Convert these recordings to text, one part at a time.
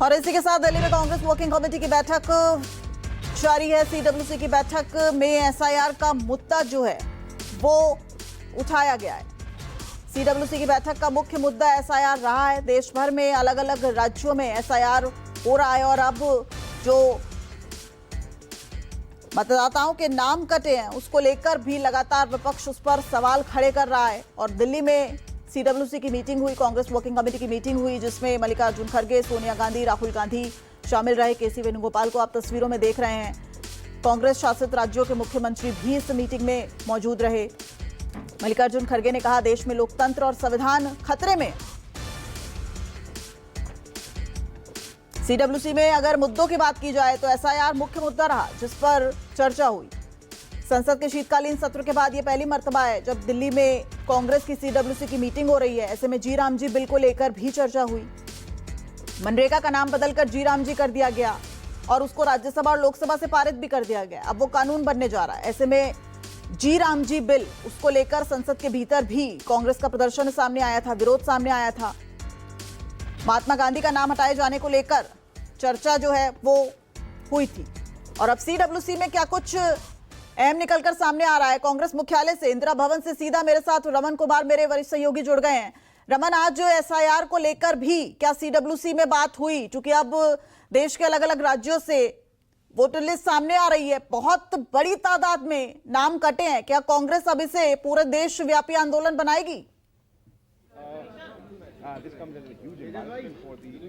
और इसी के साथ दिल्ली में कांग्रेस वर्किंग कमेटी की बैठक जारी है। सीडब्ल्यूसी की बैठक में एसआईआर का मुद्दा जो है वो उठाया गया है। सीडब्ल्यूसी की बैठक का मुख्य मुद्दा एसआईआर रहा है। देश भर में अलग अलग राज्यों में एसआईआर हो रहा है और अब जो मतदाताओं के नाम कटे हैं उसको लेकर भी लगातार विपक्ष उस पर सवाल खड़े कर रहा है। और दिल्ली में सीडब्ल्यूसी की मीटिंग हुई, कांग्रेस वर्किंग कमेटी की मीटिंग हुई, जिसमें मल्लिकार्जुन खड़गे, सोनिया गांधी, राहुल गांधी शामिल रहे। केसी वेणुगोपाल को आप तस्वीरों में देख रहे हैं। कांग्रेस शासित राज्यों के मुख्यमंत्री भी इस मीटिंग में मौजूद रहे। मल्लिकार्जुन खड़गे ने कहा, देश में लोकतंत्र और संविधान खतरे में। सीडब्ल्यूसी में अगर मुद्दों की बात की जाए तो एसआईआर मुख्य मुद्दा रहा, जिस पर चर्चा हुई। संसद के शीतकालीन सत्र के बाद यह पहली मर्तबा है जब दिल्ली में कांग्रेस की सीडब्ल्यूसी की मीटिंग हो रही है। ऐसे में जी राम जी बिल को लेकर भी चर्चा हुई। मनरेगा का नाम बदलकर जी राम जी कर दिया गया और उसको राज्यसभा और लोकसभा से पारित भी कर दिया गया। अब वो कानून बनने जा रहा है। ऐसे में जी राम जी बिल, उसको लेकर संसद के भीतर भी कांग्रेस का प्रदर्शन सामने आया था, विरोध सामने आया था। महात्मा गांधी का नाम हटाए जाने को लेकर चर्चा जो है वो हुई थी। और अब सीडब्ल्यूसी में क्या कुछ अहम निकलकर सामने आ रहा है। कांग्रेस मुख्यालय से, इंदिरा भवन से सीधा मेरे साथ रमन कुमार, मेरे वरिष्ठ सहयोगी, जुड़ गए हैं। रमन, आज जो एसआईआर को लेकर भी क्या सीडब्ल्यूसी में बात हुई? क्योंकि अब देश के अलग अलग राज्यों से वोटर लिस्ट सामने आ रही है, बहुत बड़ी तादाद में नाम कटे हैं। क्या कांग्रेस अब इसे पूरे देशव्यापी आंदोलन बनाएगी?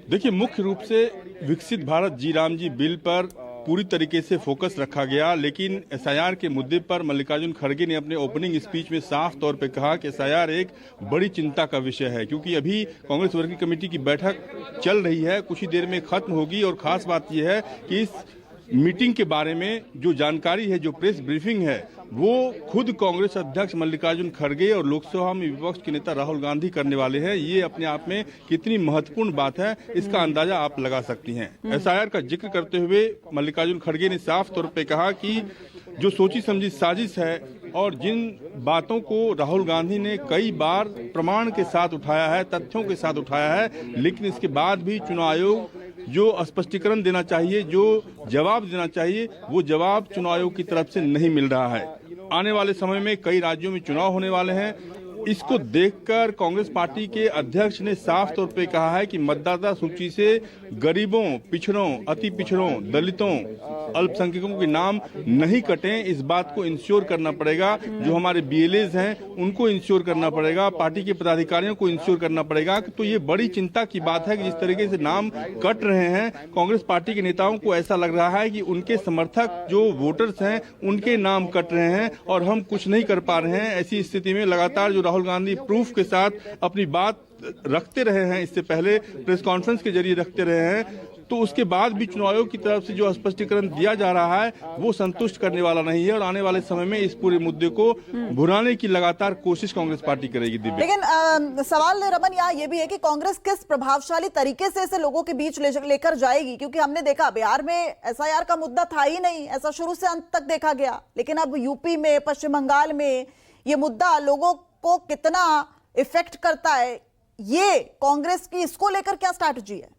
देखिए, मुख्य रूप से विकसित भारत जी राम जी बिल पर पूरी तरीके से फोकस रखा गया, लेकिन एसआईआर के मुद्दे पर मल्लिकार्जुन खड़गे ने अपने ओपनिंग स्पीच में साफ तौर पे कहा कि एसआईआर एक बड़ी चिंता का विषय है, क्योंकि अभी कांग्रेस वर्किंग कमेटी की बैठक चल रही है, कुछ ही देर में खत्म होगी। और खास बात यह है कि इस मीटिंग के बारे में जो जानकारी है, जो प्रेस ब्रीफिंग है, वो खुद कांग्रेस अध्यक्ष मल्लिकार्जुन खड़गे और लोकसभा में विपक्ष के नेता राहुल गांधी करने वाले हैं। ये अपने आप में कितनी महत्वपूर्ण बात है, इसका अंदाजा आप लगा सकती हैं। एसआईआर का जिक्र करते हुए मल्लिकार्जुन खड़गे ने साफ तौर पे कहा कि जो सोची समझी साजिश है और जिन बातों को राहुल गांधी ने कई बार प्रमाण के साथ उठाया है, तथ्यों के साथ उठाया है, लेकिन इसके बाद भी चुनाव आयोग जो स्पष्टीकरण देना चाहिए, जो जवाब देना चाहिए, वो जवाब चुनाव आयोग की तरफ से नहीं मिल रहा है। आने वाले समय में कई राज्यों में चुनाव होने वाले हैं। इसको देखकर कांग्रेस पार्टी के अध्यक्ष ने साफ तौर पे कहा है कि मतदाता सूची से गरीबों, पिछड़ों, अति पिछड़ों, दलितों, अल्पसंख्यकों के नाम नहीं कटें। इस बात को इंश्योर करना पड़ेगा। जो हमारे बीएलएज हैं उनको इंश्योर करना पड़ेगा, पार्टी के पदाधिकारियों को इंश्योर करना पड़ेगा। तो ये बड़ी चिंता की बात है कि जिस तरीके से नाम कट रहे हैं, कांग्रेस पार्टी के नेताओं को ऐसा लग रहा है कि उनके समर्थक जो वोटर्स हैं उनके नाम कट रहे हैं और हम कुछ नहीं कर पा रहे हैं। ऐसी स्थिति में लगातार जो राहुल गांधी प्रूफ के साथ अपनी बात रखते रहे हैं, इससे पहले प्रेस कॉन्फ्रेंस के जरिए रखते रहे हैं, तो उसके बाद भी चुनाव आयोग की तरफ से जो स्पष्टीकरण दिया जा रहा है वो संतुष्ट करने वाला नहीं है। और आने वाले समय में इस पूरे मुद्दे को भुनाने की लगातार कोशिश कांग्रेस पार्टी करेगी। दिव्या, लेकिन सवाल रमन यहाँ ये भी है कि कांग्रेस किस प्रभावशाली तरीके से इसे लोगों के बीच लेकर जाएगी, क्योंकि हमने देखा बिहार में एसआईआर का मुद्दा था ही नहीं, ऐसा शुरू से अंत तक देखा गया। लेकिन अब यूपी में, पश्चिम बंगाल में ये मुद्दा लोगों को कितना इफेक्ट करता है, ये कांग्रेस की इसको लेकर क्या स्ट्रैटेजी है?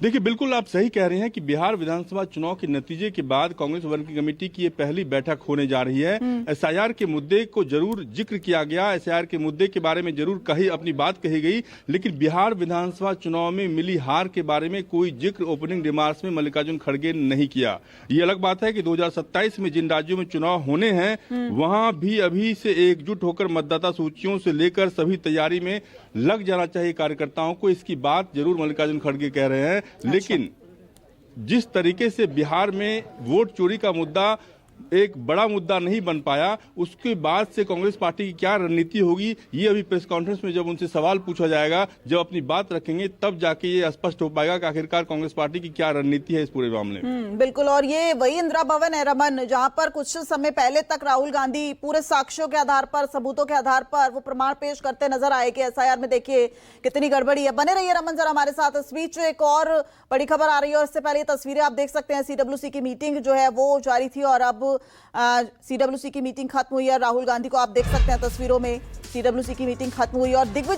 देखिए, बिल्कुल आप सही कह रहे हैं कि बिहार विधानसभा चुनाव के नतीजे के बाद कांग्रेस वर्किंग कमेटी की ये पहली बैठक होने जा रही है। एसआईआर के मुद्दे को जरूर जिक्र किया गया, एसआईआर के मुद्दे के बारे में जरूर अपनी बात कही गई, लेकिन बिहार विधानसभा चुनाव में मिली हार के बारे में कोई जिक्र ओपनिंग रिमार्क्स में मल्लिकार्जुन खड़गे ने नहीं किया। ये अलग बात है कि 2027 में जिन राज्यों में चुनाव होने हैं वहां भी अभी से एकजुट होकर मतदाता सूचियों से लेकर सभी तैयारी में लग जाना चाहिए कार्यकर्ताओं को। इसकी बात जरूर मल्लिकार्जुन खड़गे कह रहे हैं। लेकिन जिस तरीके से बिहार में वोट चोरी का मुद्दा एक बड़ा मुद्दा नहीं बन पाया, उसके बाद से कांग्रेस पार्टी की क्या रणनीति होगी, ये अभी प्रेस कॉन्फ्रेंस में जब उनसे सवाल पूछा जाएगा, जब अपनी बात रखेंगे, तब जाके ये स्पष्ट हो पाएगा कि आखिरकार कांग्रेस पार्टी की क्या रणनीति है इस पूरे मामले में। बिल्कुल। और ये वही इंदिरा भवन है रमन, जहां पर कुछ समय पहले तक राहुल गांधी पूरे साक्ष्यों के आधार पर, सबूतों के आधार पर वो प्रमाण पेश करते नजर आए कि एसआईआर में देखिए कितनी गड़बड़ी है। बने रहिए रमन जरा हमारे साथ। इस बीच एक और बड़ी खबर आ रही है और इससे पहले तस्वीरें आप देख सकते हैं। सीडब्ल्यूसी की मीटिंग जो है वो जारी थी और अब सीडब्ल्यूसी की मीटिंग खत्म हुई है। राहुल गांधी को आप देख सकते हैं तस्वीरों में। सीडब्ल्यूसी की मीटिंग खत्म हुई और दिग्विजय